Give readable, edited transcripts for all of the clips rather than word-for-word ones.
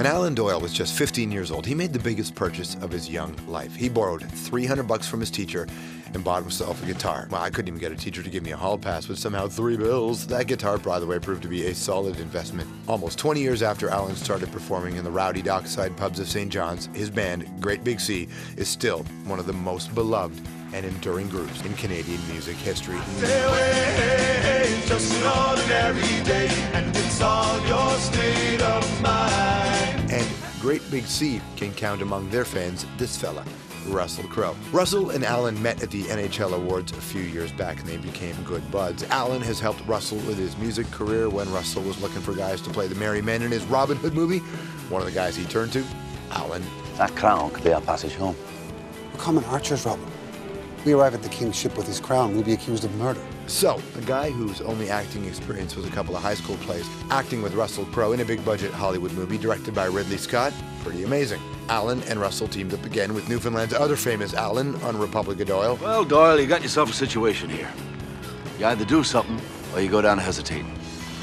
When Alan Doyle was just 15 years old, he made the biggest purchase of his young life. He borrowed $300 from his teacher and bought himself a guitar. Well, I couldn't even get a teacher to give me a hall pass, but somehow $3. That guitar, by the way, proved to be a solid investment. Almost 20 years after Alan started performing in the rowdy dockside pubs of St. John's, his band, Great Big Sea, is still one of the most beloved and enduring groups in Canadian music history. It's just an ordinary day, and it's all your state of mind. And Great Big Sea can count among their fans this fella, Russell Crowe. Russell and Alan met at the NHL Awards a few years back and they became good buds. Alan has helped Russell with his music career when Russell was looking for guys to play the merry men in his Robin Hood movie. One of the guys he turned to, Alan. That crown could be our passage home. We're common archers, Robin. We arrive at the king's ship with his crown, we'll be accused of murder. So, a guy whose only acting experience was a couple of high school plays, acting with Russell Crowe in a big-budget Hollywood movie directed by Ridley Scott, pretty amazing. Alan and Russell teamed up again with Newfoundland's other famous Alan on Republic of Doyle. Well, Doyle, you got yourself a situation here. You either do something, or you go down hesitating.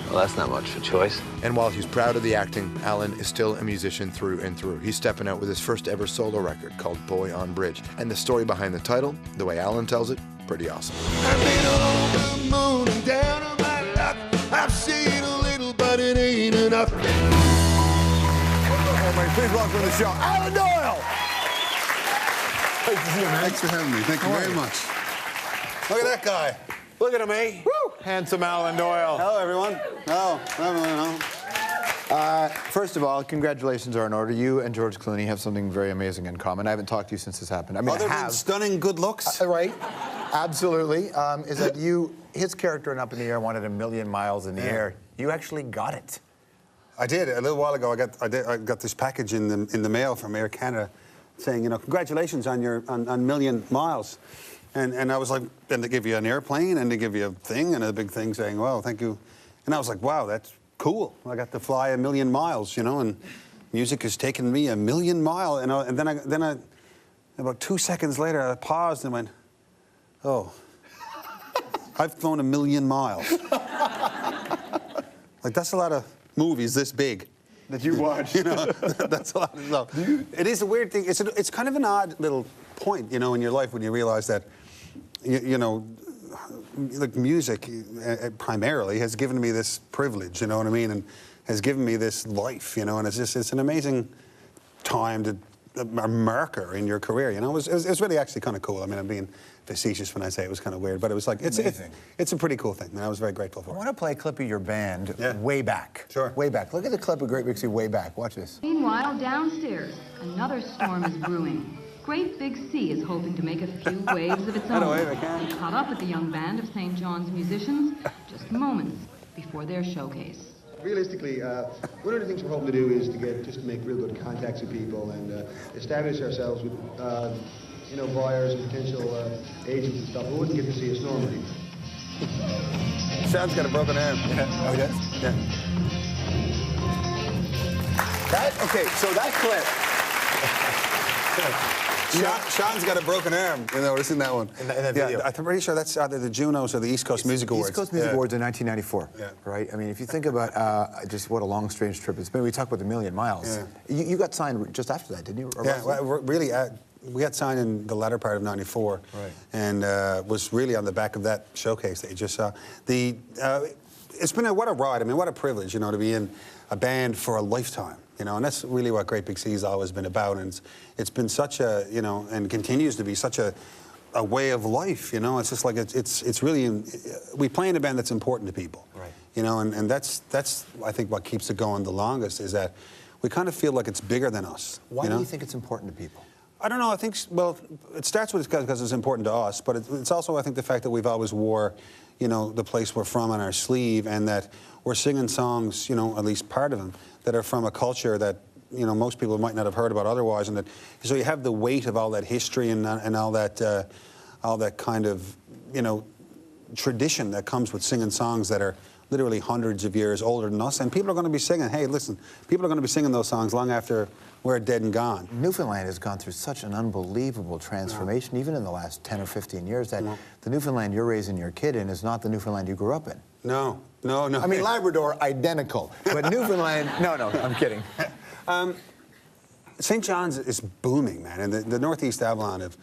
Well, that's not much of a choice. And while he's proud of the acting, Alan is still a musician through and through. He's stepping out with his first ever solo record called Boy on Bridge. And the story behind the title, the way Alan tells it, pretty awesome. I've been over the moon and down on my luck. I've seen a little, but it ain't enough. Everybody, please welcome to the show, Alan Doyle! Great to see you, man. Thanks for having me. Thank you very much. Look at that guy. Look at him, eh? Woo! Handsome Alan Doyle. Hello, everyone. No. First of all, congratulations are in order. You and George Clooney have something very amazing in common. I haven't talked to you since this happened. I mean, Other than stunning good looks? Right, absolutely. Is that his character in Up in the Air wanted 1,000,000 miles in the air. You actually got it. I did. A little while ago, I got this package in the mail from Air Canada saying, you know, congratulations on your on 1,000,000 miles. And I was like, then they give you an airplane and they give you a thing and a big thing saying, well, thank you. And I was like, wow, that's cool. I got to fly 1,000,000 miles, you know, and music has taken me 1,000,000 miles. And then I, about 2 seconds later, I paused and went, oh, I've flown 1,000,000 miles. Like, that's a lot of movies this big. That you watched. You know, that's a lot of stuff. It is a weird thing. It's kind of an odd little point, you know, in your life when you realize that, you know, like music primarily has given me this privilege, you know what I mean, and has given me this life, you know, and it's an amazing time to a marker in your career, you know. It was really actually kind of cool. I mean, I'm being facetious when I say it was kind of weird, but it was like it's a pretty cool thing, and I was very grateful for it. I want to play a clip of your band way back. Sure. Way back. Look at the clip of Great Big Sea way back. Watch this. Meanwhile, downstairs, another storm is brewing. Great Big Sea is hoping to make a few waves of its own. It caught up with the young band of St. John's musicians just moments before their showcase. Realistically, one of the things we're hoping to do is to make real good contacts with people and establish ourselves with, you know, buyers and potential agents and stuff who wouldn't get to see us normally. Sean's got a broken arm. Oh, he does? Yeah. Okay, so that clip. Sean's got a broken arm. You know, isn't that one? In that video. I'm pretty sure that's either the Junos or the East Coast Music Awards. East Coast Music Awards in 1994. Yeah. Right? I mean, if you think about just what a long, strange trip it's been. We talked about the 1,000,000 miles. Yeah. You got signed just after that, didn't you? Yeah, well, really, we got signed in the latter part of '94, right. And was really on the back of that showcase that you just saw. It's been what a ride. I mean, what a privilege, you know, to be in a band for a lifetime. You know, and that's really what Great Big Sea has always been about, and it's been such a, you know, and continues to be such a way of life. You know, it's just like it's really, we play in a band that's important to people. Right. You know, and that's I think what keeps it going the longest is that we kind of feel like it's bigger than us. Why do you think it's important to people? I don't know. I think, well, it starts with because it's important to us, but it's also, I think, the fact that we've always wore, you know, the place we're from on our sleeve, and that we're singing songs, you know, at least part of them, that are from a culture that, you know, most people might not have heard about otherwise, and that so you have the weight of all that history and all that kind of, you know, tradition that comes with singing songs that are literally hundreds of years older than us, and people are going to be singing. Hey, listen, people are going to be singing those songs long after we're dead and gone. Newfoundland has gone through such an unbelievable transformation, even in the last 10 or 15 years, that the Newfoundland you're raising your kid in is not the Newfoundland you grew up in. No. I mean, Labrador, identical. But Newfoundland, no, I'm kidding. St. John's is booming, man, and the northeast Avalon of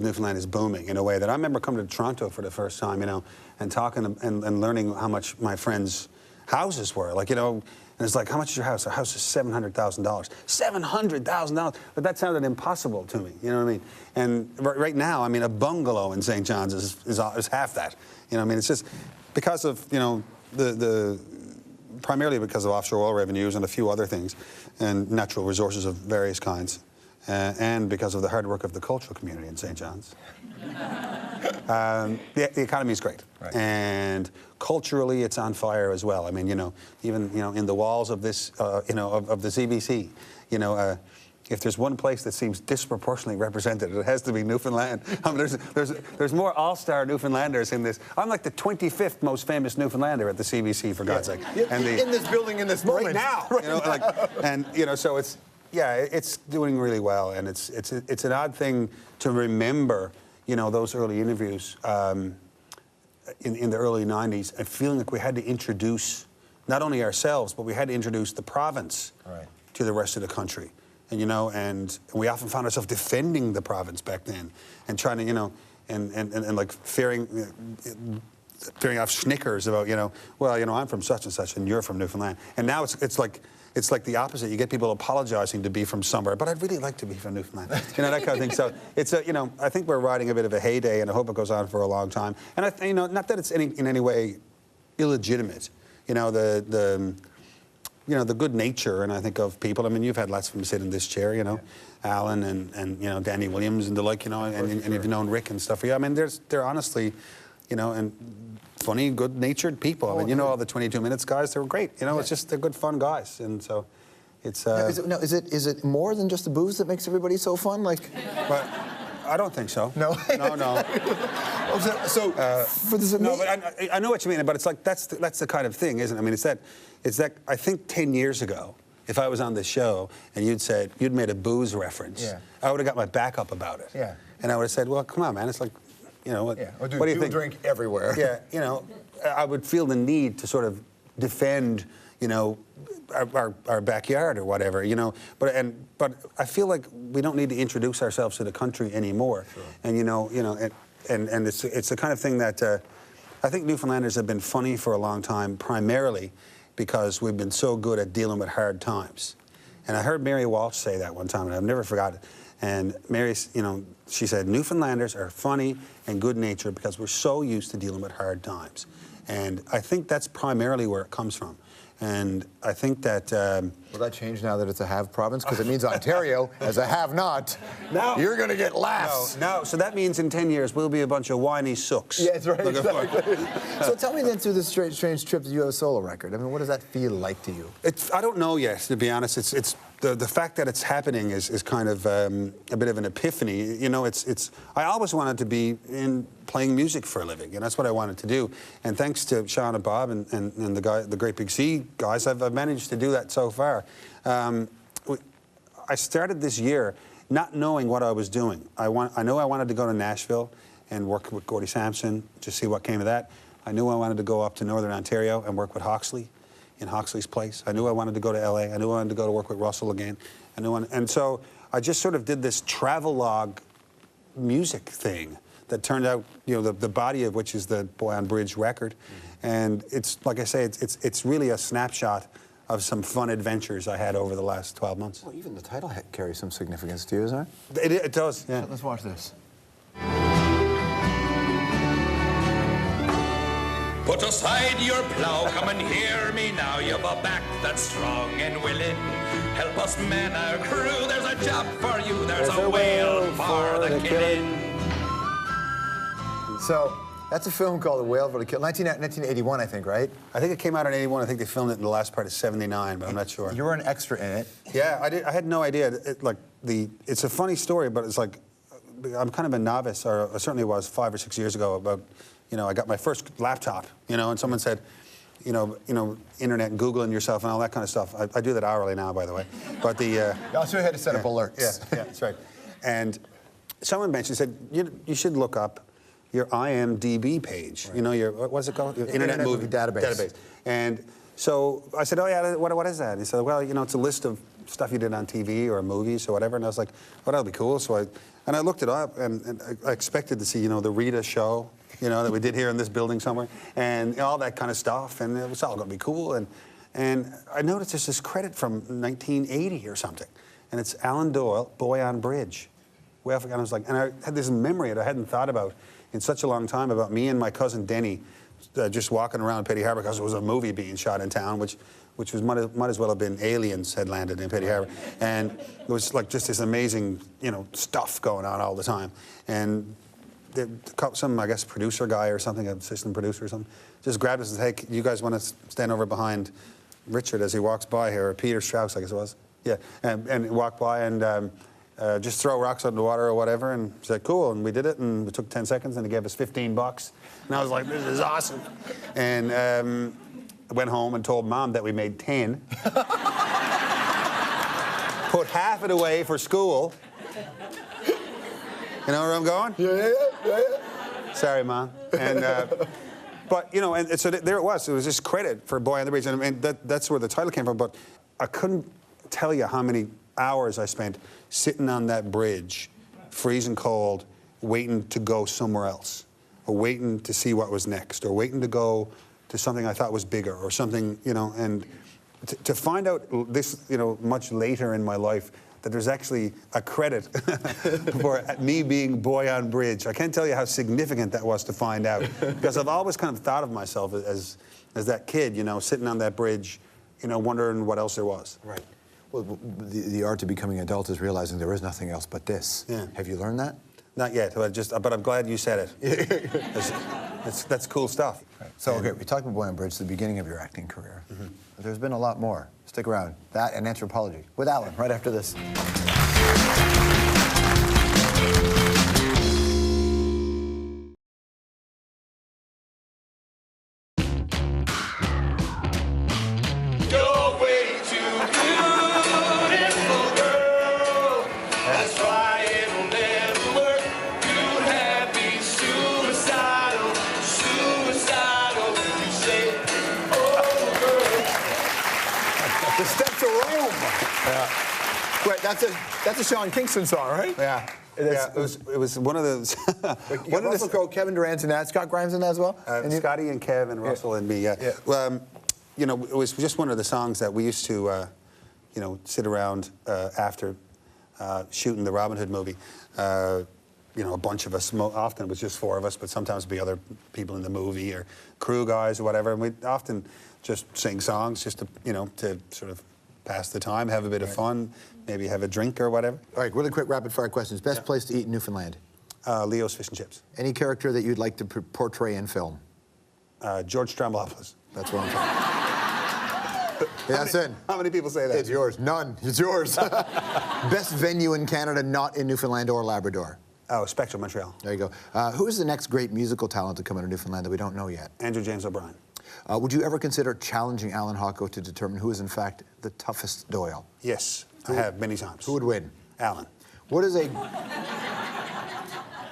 Newfoundland is booming in a way that I remember coming to Toronto for the first time, you know, and talking and learning how much my friends' houses were. Like, you know, and it's like, how much is your house? Our house is $700,000. $700,000! But that sounded impossible to me, you know what I mean? And right now, I mean, a bungalow in St. John's is half that. You know what I mean? It's just because of, you know, primarily because of offshore oil revenues and a few other things, and natural resources of various kinds, and because of the hard work of the cultural community in St. John's. The economy is great, right. And culturally it's on fire as well. I mean, you know, even, you know, in the walls of this, you know, of the CBC, you know, if there's one place that seems disproportionately represented, it has to be Newfoundland. I mean, there's more all-star Newfoundlanders in this. I'm like the 25th most famous Newfoundlander at the CBC, for God's sake. And in this building, in this moment. Right now. Right, you know, like, and, you know, so it's, yeah, it's doing really well. And it's an odd thing to remember, you know, those early interviews in the early 90s and feeling like we had to introduce not only ourselves, but we had to introduce the province to the rest of the country. And, you know, and we often found ourselves defending the province back then and trying to, you know, and like fearing off snickers about, you know, well, you know, I'm from such and such and you're from Newfoundland. And now it's like the opposite. You get people apologizing to be from somewhere, but I'd really like to be from Newfoundland. You know, that kind of thing. So it's you know, I think we're riding a bit of a heyday, and I hope it goes on for a long time. And you know, not that it's in any way illegitimate. You know, you know, the good nature, and I think of people. I mean, you've had lots of them sit in this chair, you know, Alan and you know, Danny Williams and the like, you know, and you've known Rick and stuff. Yeah, I mean, they're honestly, you know, and funny, good-natured people. I mean, you know, all the 22 Minutes guys, they're great. You know, it's just they're good, fun guys, and so it's. Is it more than just the booze that makes everybody so fun? Like, but I don't think so. No. No. So for this, no, but I know what you mean. But it's like that's the kind of thing, isn't it? I mean, it's that I think 10 years ago, if I was on this show and you'd made a booze reference, I would have got my back up about it. Yeah. And I would have said, well, come on, man, it's like, you know, what do you think? Drink everywhere. Yeah, you know, I would feel the need to sort of defend, you know, our backyard or whatever, you know. But I feel like we don't need to introduce ourselves to the country anymore. Sure. And you know, and it's the kind of thing that I think Newfoundlanders have been funny for a long time, primarily because we've been so good at dealing with hard times. And I heard Mary Walsh say that one time, and I've never forgot it. And Mary, you know, she said, Newfoundlanders are funny and good-natured because we're so used to dealing with hard times. And I think that's primarily where it comes from. And I think that... Will that change now that it's a have province? Because it means Ontario, as a have-not, you're going to get laughs. No, so that means in 10 years we'll be a bunch of whiny sooks. Yeah, that's right. Exactly. So tell me then, through this strange trip, that you have a solo record. I mean, what does that feel like to you? I don't know yet, to be honest. It's the fact that it's happening is kind of a bit of an epiphany. You know, I always wanted to be in playing music for a living, and that's what I wanted to do. And thanks to Sean and Bob and the Great Big Sea guys, I've managed to do that so far. I started this year not knowing what I was doing. I knew I wanted to go to Nashville and work with Gordie Sampson to see what came of that. I knew I wanted to go up to Northern Ontario and work with Hawksley in Hawksley's place. I knew I wanted to go to LA. I knew I wanted to go to work with Russell again. And so I just sort of did this travelogue music thing that turned out, you know, the body of which is the Boy on Bridge record. And it's, like I say, it's really a snapshot of some fun adventures I had over the last 12 months. Well, even the title carries some significance to you, doesn't it? It does, yeah. Let's watch this. Put aside your plow, come and hear me now. You've a back that's strong and willing. Help us man our crew, there's a job for you. There's a whale for the killing. So, that's a film called The Whale for the Kill. 1981, I think, right? I think it came out in 81. I think they filmed it in the last part of 79, but I'm not sure. You were an extra in it. Yeah, I had no idea. It's a funny story, but it's like, I'm kind of a novice, or I certainly was 5 or 6 years ago, about, you know, I got my first laptop, you know, and someone said, you know, internet, Googling yourself and all that kind of stuff. I do that hourly now, by the way. But the... I'll show you how to set up alerts. Yeah, that's right. And someone mentioned, said, you should look up your IMDb page. Right. You know, your, what's it called? Your Internet Movie Database. And so I said, oh yeah, what is that? And he said, well, you know, it's a list of stuff you did on TV or movies or whatever. And I was like, oh, that'll be cool. So I looked it up, and I expected to see, you know, the Rita show, you know, that we did here in this building somewhere, and all that kind of stuff, and it was all going to be cool. And I noticed there's this credit from 1980 or something, and it's Alan Doyle, Boy on Bridge. Way off, and I was like, and I had this memory that I hadn't thought about in such a long time about me and my cousin Denny just walking around Petty Harbour because there was a movie being shot in town, which was might as well have been Aliens had landed in Petty Harbour, and it was like just this amazing, you know, stuff going on all the time. And some, I guess, producer guy or something, an assistant producer or something, just grabbed us and said, hey, you guys want to stand over behind Richard as he walks by here, or Peter Strauss, I guess it was. Yeah, and walk by and just throw rocks out in the water or whatever, and said, cool, and we did it, and it took 10 seconds, and they gave us $15. And I was like, this is awesome. And I went home and told Mom that we made 10. Put half it away for school. You know where I'm going? Yeah. Sorry, Mom. And, but, you know, and so there it was. It was just credit for Boy on the Bridge. And I mean, that's where the title came from. But I couldn't tell you how many hours I spent sitting on that bridge, freezing cold, waiting to go somewhere else, or waiting to see what was next, or waiting to go to something I thought was bigger, or something, you know, and to find out this, you know, much later in my life, that there's actually a credit for me being Boy on Bridge. I can't tell you how significant that was to find out, because I've always kind of thought of myself as that kid, you know, sitting on that bridge, you know, wondering what else there was. Right. Well, the art of becoming an adult is realizing there is nothing else but this. Yeah. Have you learned that? Not yet, but I'm glad you said it. That's cool stuff. Right. So, okay, we talked about Boy on Bridge, the beginning of your acting career. Mm-hmm. But there's been a lot more. Stick around. That and anthropology with Alan right after this. The Steps of Rome. Yeah. Wait, that's a Sean Kingston song, right? Yeah. It was one of those. One of Russell Crowe, Kevin Durant's in that. Scott Grimes in that as well. Scotty and Kev and Russell and me. Yeah. Well, you know, it was just one of the songs that we used to, you know, sit around after shooting the Robin Hood movie. You know, a bunch of us. Often it was just 4 of us, but sometimes it'd be other people in the movie or crew guys or whatever. And we'd often just sing songs just to, you know, to sort of pass the time, have a bit of fun, maybe have a drink or whatever. All right, really quick rapid-fire questions. Best place to eat in Newfoundland? Leo's Fish and Chips. Any character that you'd like to portray in film? George Strombopoulos. That's what I'm talking. That's it. How many people say that? It's yours. None. It's yours. Best venue in Canada not in Newfoundland or Labrador? Oh, Spectrum, Montreal. There you go. Who is the next great musical talent to come out of Newfoundland that we don't know yet? Andrew James O'Brien. Would you ever consider challenging Alan Hocko to determine who is, in fact, the toughest Doyle? Yes, I have many times. Who would win? Alan. What is who's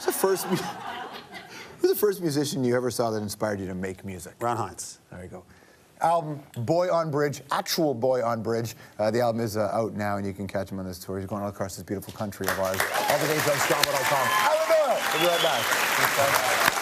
the first musician you ever saw that inspired you to make music? Ron Hines. There you go. Album, Boy on Bridge, actual Boy on Bridge. The album is out now, and you can catch him on this tour. He's going all across this beautiful country of ours. All the days on Strombo.com. Alan Doyle! We'll be right back.